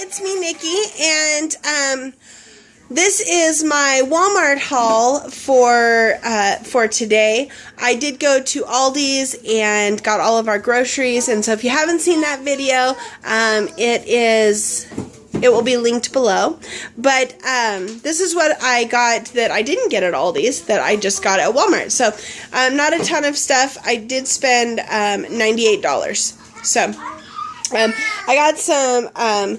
it's me, Nikki, and this is my Walmart haul for today. I did go to Aldi's and got all of our groceries, and so if you haven't seen that video, it will be linked below. But this is what I got that I didn't get at Aldi's that I just got at Walmart. So not a ton of stuff. I did spend $98. So I got some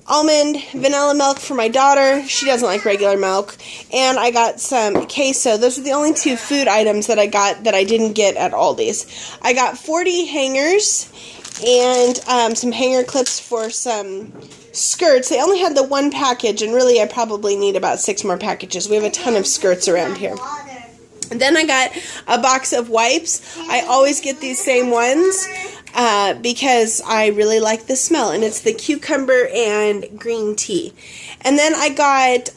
almond vanilla milk for my daughter. She doesn't like regular milk. And I got some queso. Those are the only two food items that I got that I didn't get at Aldi's. I got 40 hangers and some hanger clips for some skirts. They only had the one package, and really I probably need about 6 more packages. We have a ton of skirts around here. And then I got a box of wipes. I always get these same ones because I really like the smell, and it's the cucumber and green tea. And then I got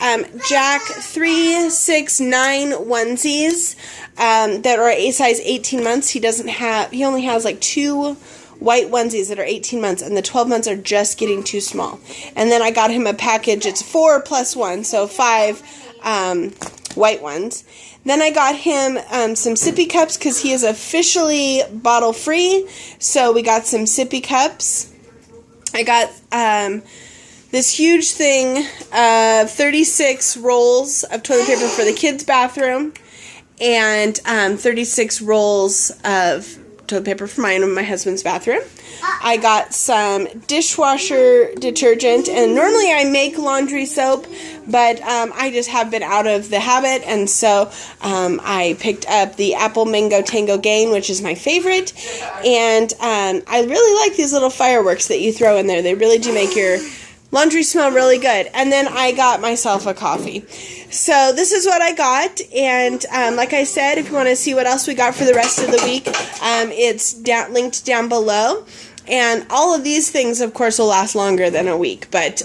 Jack 3, 6, 9 onesies that are a size 18 months. He only has like 2 white onesies that are 18 months, and the 12 months are just getting too small. And then I got him a package. It's 4 plus 1, so 5 white ones. Then I got him some sippy cups because he is officially bottle free. So we got some sippy cups. I got this huge thing of 36 rolls of toilet paper for the kids' bathroom, and 36 rolls of toilet paper for mine and my husband's bathroom. I got some dishwasher detergent, and normally I make laundry soap, but I just have been out of the habit, and so I picked up the Apple Mango Tango Gain, which is my favorite, and I really like these little fireworks that you throw in there. They really do make your laundry smell really good. And then I got myself a coffee. So this is what I got, and like I said, if you want to see what else we got for the rest of the week, it's linked down below. And all of these things, of course, will last longer than a week, but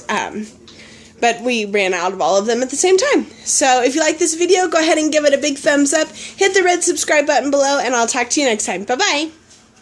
we ran out of all of them at the same time. So if you like this video, go ahead and give it a big thumbs up, hit the red subscribe button below, and I'll talk to you next time. Bye-bye!